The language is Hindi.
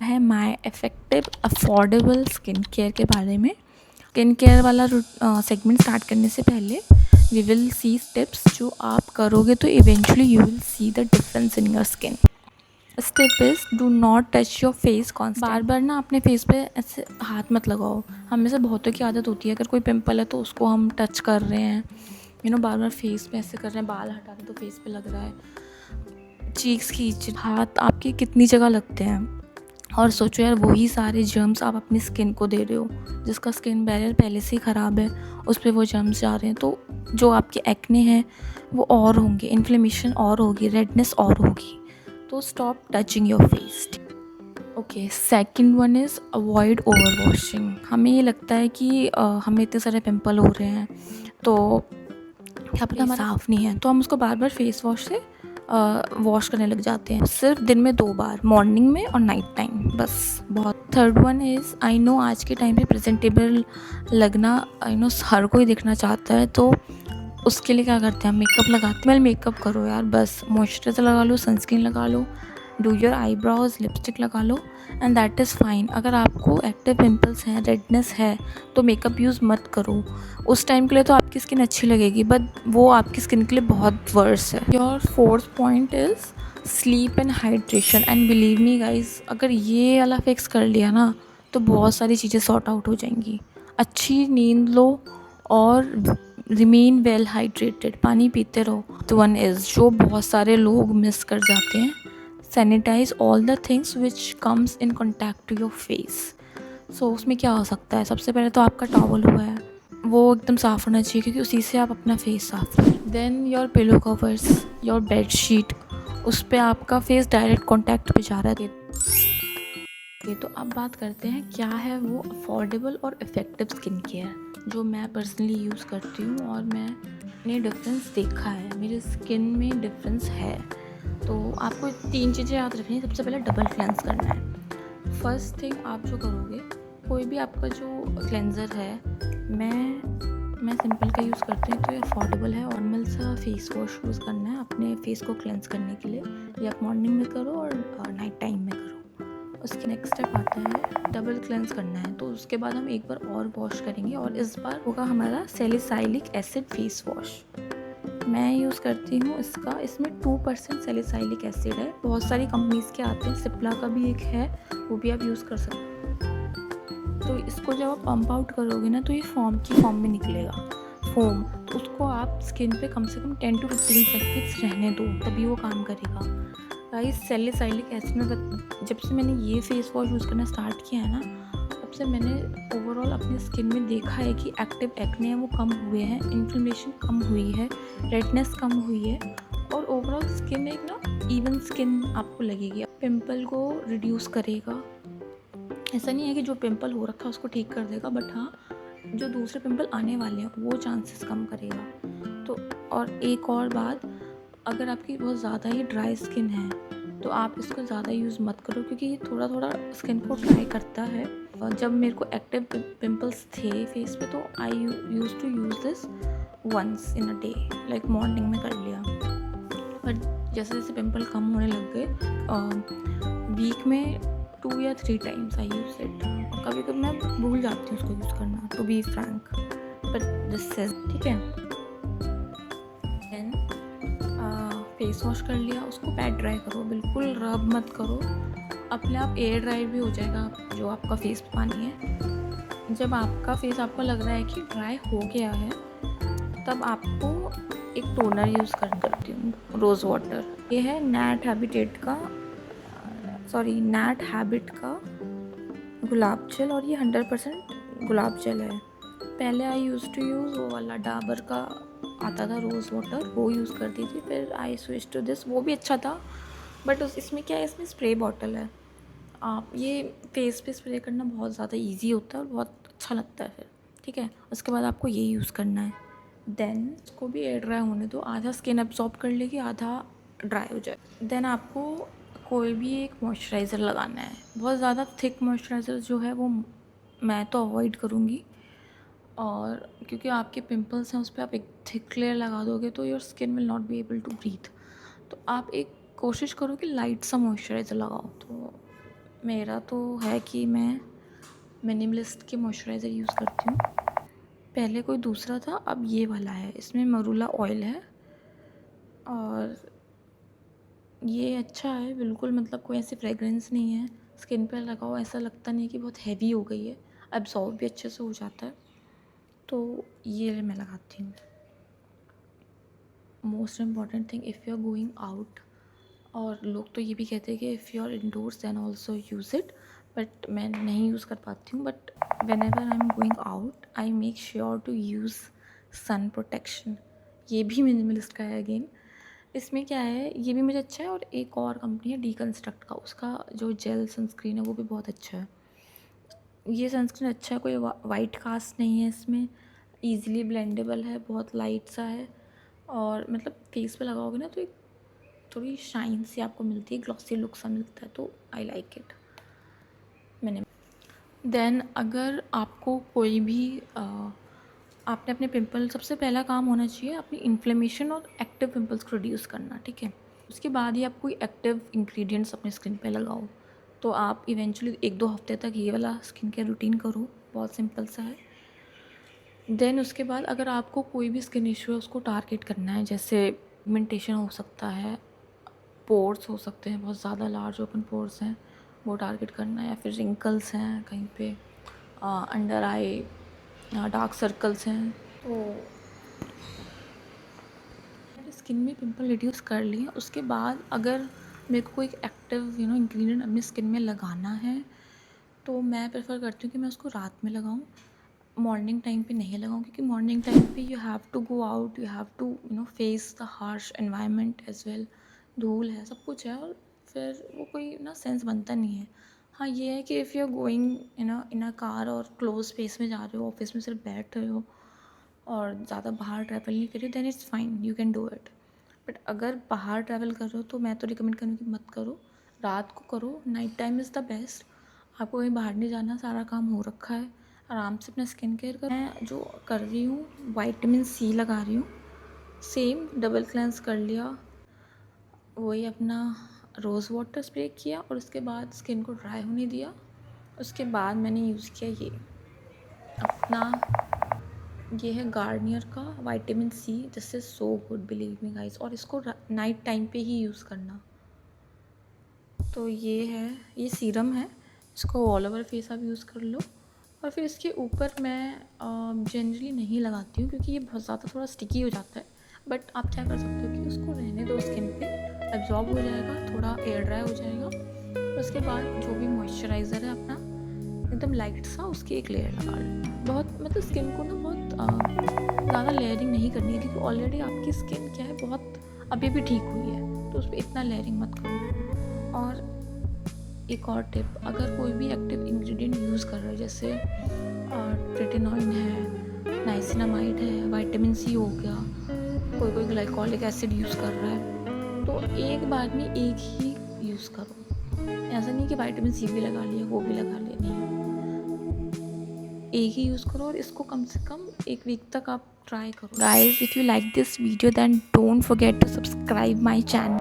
है my effective affordable skin care के बारे में। स्किन केयर वाला सेगमेंट स्टार्ट करने से पहले वी विल सी स्टेप्स जो आप करोगे तो eventually you will see the difference in your skin. Step is do not touch your face constant. बार बार ना अपने फेस पे ऐसे हाथ मत लगाओ। हमें से बहुतों की आदत होती है, अगर कोई पिंपल है तो उसको हम टच कर रहे हैं, बार बार फेस पे ऐसे कर रहे हैं, बाल हटा रहे हैं तो फेस पे लग रहा है, चीक्स खींच, हाथ आपकी कितनी जगह लगते हैं। और सोचो यार, वही सारे जर्म्स आप अपनी स्किन को दे रहे हो। जिसका स्किन बैरियर पहले से ही ख़राब है उस पर वो जर्म्स जा रहे हैं, तो जो आपके एक्ने हैं वो और होंगे, इन्फ्लेमेशन और होगी, रेडनेस और होगी। तो stop touching your face. Okay, second one is avoid over washing. हमें ये लगता है कि हमें इतने सारे पिंपल हो रहे हैं तो क्या पता हमारा साफ़ नहीं है, तो हम उसको बार बार फेस वॉश से वॉश करने लग जाते हैं। सिर्फ दिन में 2 बार, मॉर्निंग में और नाइट टाइम, बस बहुत। Third one is, I know आज के टाइम पे प्रेजेंटेबल लगना, आई नो हर कोई दिखना चाहता है, तो उसके लिए क्या करते हैं, मेकअप लगाते हैं। मेकअप करो यार, बस मॉइस्चराइज़र लगा लो, सनस्क्रीन लगा लो, डू योर आईब्रोज, लिपस्टिक लगा लो एंड दैट इज़ फाइन। अगर आपको एक्टिव पिंपल्स हैं, रेडनेस है, तो मेकअप यूज़ मत करो। उस टाइम के लिए तो आपकी स्किन अच्छी लगेगी, बट वो आपकी स्किन के लिए बहुत वर्स है। Your fourth point is sleep and hydration. And believe me guys, अगर ये वाला फिक्स कर लिया ना तो बहुत सारी चीज़ें सॉर्ट आउट हो जाएंगी। अच्छी नींद लो और रिमेन वेल हाइड्रेटेड, पानी पीते रहो। तो वन इज़, जो बहुत सारे लोग मिस कर जाते हैं, sanitize all the things which comes in contact to your face. So उसमें क्या हो सकता है, सबसे पहले तो आपका टॉवल हुआ है, वो एकदम साफ़ होना चाहिए क्योंकि उसी से आप अपना फेस साफ करें। Then your pillow covers, your bed sheet, उस पर आपका फेस डायरेक्ट कॉन्टैक्ट पे जा रहा है। तो अब बात करते हैं क्या है वो अफोर्डेबल और इफ़ेक्टिव स्किन केयर जो मैं पर्सनली यूज़ करती हूँ और मैंने डिफरेंस देखा है, मेरे स्किन में डिफरेंस है। तो आपको 3 चीज़ें याद रखनी है। सबसे पहले डबल क्लेंस करना है। फर्स्ट थिंग आप जो करोगे, कोई भी आपका जो क्लेंज़र है, मैं सिंपल का यूज़ करती हूँ तो ये अफोर्डेबल है। नॉर्मल सा फेस वॉश यूज़ करना है अपने फेस को क्लेंस करने के लिए, या आप मॉर्निंग में करो और नाइट टाइम में करो। उसके नेक्स्ट स्टेप आता है डबल क्लेंस करना है, तो उसके बाद हम एक बार और वॉश करेंगे और इस बार होगा हमारा सैलिसाइलिक एसिड फेस वॉश। मैं यूज़ करती हूँ इसका, इसमें 2% सैलिसाइलिक एसिड है। बहुत सारी कंपनीज़ के आते हैं, सिप्ला का भी एक है, वो भी आप यूज़ कर सकते हैं। तो इसको जब आप पंप आउट करोगे ना तो ये फॉर्म में निकलेगा, फोम। तो उसको आप स्किन पे कम से कम 10 to 15 सेकेंड्स रहने दो, तभी वो काम करेगा। गाइस, सैलिसाइलिक एसिड में जब से मैंने ये फेस वॉश यूज़ करना स्टार्ट किया है ना, तब से मैंने ओवरऑल अपनी स्किन में देखा है कि एक्टिव एक्ने हैं वो कम हुए हैं, इन्फ्लेमेशन कम हुई है, रेडनेस कम हुई है, और ओवरऑल स्किन एक ना इवन स्किन आपको लगेगी। पिंपल को रिड्यूस करेगा। ऐसा नहीं है कि जो पिंपल हो रखा है उसको ठीक कर देगा, बट हाँ, जो दूसरे पिंपल आने वाले हैं वो चांसेस कम करेगा। तो और एक और बात, अगर आपकी बहुत ज़्यादा ही ड्राई स्किन है तो आप इसको ज़्यादा यूज़ मत करो, क्योंकि ये थोड़ा थोड़ा स्किन को ड्राई करता है। और जब मेरे को एक्टिव पिंपल्स थे फेस पे तो I use to use this once in a day, like morning में कर लिया। पर जैसे जैसे पिंपल कम होने लग गए, वीक में 2 या 3 टाइम्स आई यूज़ इट। और कभी कभी मैं भूल जाती हूँ उसको यूज़ करना, to be frank, but this is ठीक है। देन फेस वॉश कर लिया, उसको पैड ड्राई करो, बिल्कुल रब मत करो, अपने आप एयर ड्राई भी हो जाएगा जो आपका फेस पानी है। जब आपका फेस आपको लग रहा है कि ड्राई हो गया है, तब आपको एक टोनर यूज़ करती हूँ, रोज़ वाटर। ये है नैट हैबिट का गुलाब जल, और ये 100% गुलाब जल है। पहले आई यूज़ टू यूज़ वो वाला डाबर का आता था रोज़ वाटर, वो यूज़ करती थी। फिर आई स्विच टू दिस, वो भी अच्छा था, बट इसमें क्या है, इसमें स्प्रे बॉटल है। आप ये फेस पे स्प्रे करना बहुत ज़्यादा इजी होता है और बहुत अच्छा लगता है फिर, ठीक है। उसके बाद आपको ये यूज़ करना है। देन इसको भी एयर ड्राई होने दो, आधा स्किन एब्जॉर्ब कर लेगी, आधा ड्राई हो जाए। देन आपको कोई भी एक मॉइस्चराइज़र लगाना है। बहुत ज़्यादा थिक मॉइस्चराइज़र जो है वो मैं तो अवॉइड करूँगी, और क्योंकि आपके पिंपल्स हैं उस पर आप एक थिक लेयर लगा दोगे तो your skin will not be able to breathe. तो आप एक कोशिश करो कि लाइट सा मॉइस्चराइज़र लगाओ। तो मेरा तो है कि मैं मिनिमलिस्ट के मॉइस्चराइज़र यूज़ करती हूँ। पहले कोई दूसरा था, अब ये वाला है। इसमें मरूला ऑयल है और ये अच्छा है बिल्कुल, मतलब कोई ऐसी फ्रेगरेंस नहीं है। स्किन पे लगाओ ऐसा लगता नहीं कि बहुत हैवी हो गई है, एब्जॉर्ब भी अच्छे से हो जाता है। तो ये मैं लगाती हूँ। Most important thing, if you are going out, और लोग तो ये भी कहते हैं कि if you are indoors then also use it, but मैं नहीं यूज़ कर पाती हूँ। But whenever I am going out I make sure to use sun protection. ये भी मिनिमलिस्ट का है अगेन। इसमें क्या है, ये भी मुझे अच्छा है, और एक और कंपनी है डीकंस्ट्रक्ट का, उसका जो जेल सनस्क्रीन है वो भी बहुत अच्छा है। ये सनस्क्रीन अच्छा है, कोई वाइट कास्ट नहीं है इसमें, ईज़िली ब्लेंडेबल है, बहुत लाइट सा है, और मतलब फेस पे लगाओगे ना तो एक थोड़ी शाइन सी आपको मिलती है, ग्लॉसी लुक सा मिलता है, तो आई लाइक इट। मैंने देन अगर आपको कोई भी आपने अपने पिंपल, सबसे पहला काम होना चाहिए अपनी इन्फ्लेमेशन और एक्टिव पिंपल्स को रिड्यूस करना, ठीक है। उसके बाद ही आप कोई एक्टिव इंग्रेडिएंट्स अपने स्किन पे लगाओ। तो आप इवेंचुअली 1-2 हफ्ते तक ये वाला स्किन केयर रूटीन करो, बहुत सिंपल सा है। देन उसके बाद अगर आपको कोई भी स्किन इशू है उसको टारगेट करना है, जैसे पिगमेंटेशन हो सकता है, पोर्स हो सकते हैं, बहुत ज़्यादा लार्ज ओपन पोर्स हैं, वो टारगेट करना है, या फिर रिंकल्स हैं कहीं पे, अंडर आई डार्क सर्कल्स हैं, तो मेरे स्किन में पिंपल रिड्यूस कर लिए। उसके बाद अगर मेरे को कोई एक्टिव इंग्रेडिएंट अपनी स्किन में लगाना है, तो मैं प्रेफर करती हूँ कि मैं उसको रात में लगाऊँ, मॉर्निंग टाइम पे नहीं लगाऊँ, क्योंकि मॉर्निंग टाइम पे you have to go out, you have to face the harsh environment as well, धूल है, सब कुछ है, और फिर वो कोई सेंस बनता नहीं है। हाँ, ये है कि if you are going in a car और क्लोज स्पेस में जा रहे हो, ऑफिस में सिर्फ बैठ रहे हो और ज़्यादा बाहर ट्रैवल नहीं कर रहे हो, then it's fine, you can do it. But अगर बाहर ट्रैवल कर रहे हो तो मैं तो रिकमेंड करूँगी मत करो, रात को करो, night time is the best. आपको कहीं बाहर नहीं जाना, सारा काम हो रखा है, आराम से अपना स्किन केयर कर। मैं जो कर रही हूँ, विटामिन सी लगा रही हूँ, सेम डबल क्लेंस कर लिया, वही अपना रोज़ वाटर स्प्रे किया, और उसके बाद स्किन को ड्राई होने दिया। उसके बाद मैंने यूज़ किया अपना, ये है गार्नियर का vitamin C, this is so good, believe me guys, और इसको नाइट टाइम पे ही यूज़ करना। तो ये है, ये सीरम है, इसको ऑल ओवर फेस आप यूज़ कर लो। और फिर इसके ऊपर मैं जनरली नहीं लगाती हूँ, क्योंकि ये बहुत ज़्यादा थोड़ा स्टिकी हो जाता है। बट आप क्या कर सकते हो कि उसको रहने दो स्किन पे, एब्जॉर्ब हो जाएगा, थोड़ा एयर ड्राई हो जाएगा, और उसके बाद जो भी मॉइस्चराइज़र है अपना एकदम लाइट सा, उसकी एक लेयर लगा लो। बहुत मतलब स्किन को ना बहुत ज़्यादा लेयरिंग नहीं करनी है, क्योंकि ऑलरेडी आपकी स्किन क्या है, बहुत अभी भी ठीक हुई है, तो उस पर इतना लेयरिंग मत करो। और एक और टिप, अगर कोई भी एक्टिव इंग्रेडिएंट यूज़ कर रहा है, जैसे ट्रेटिनॉइन है, नाइसिनामाइड है, विटामिन सी हो गया, कोई ग्लाइकोलिक एसिड यूज़ कर रहा है, तो एक बार में एक ही यूज़ करो। ऐसा नहीं कि विटामिन सी भी लगा लिया, वो भी लगा लिया, नहीं, एक ही यूज़ करो, और इसको कम से कम 1 वीक तक आप ट्राई करो। Guys, if you like this video then don't forget to subscribe my channel.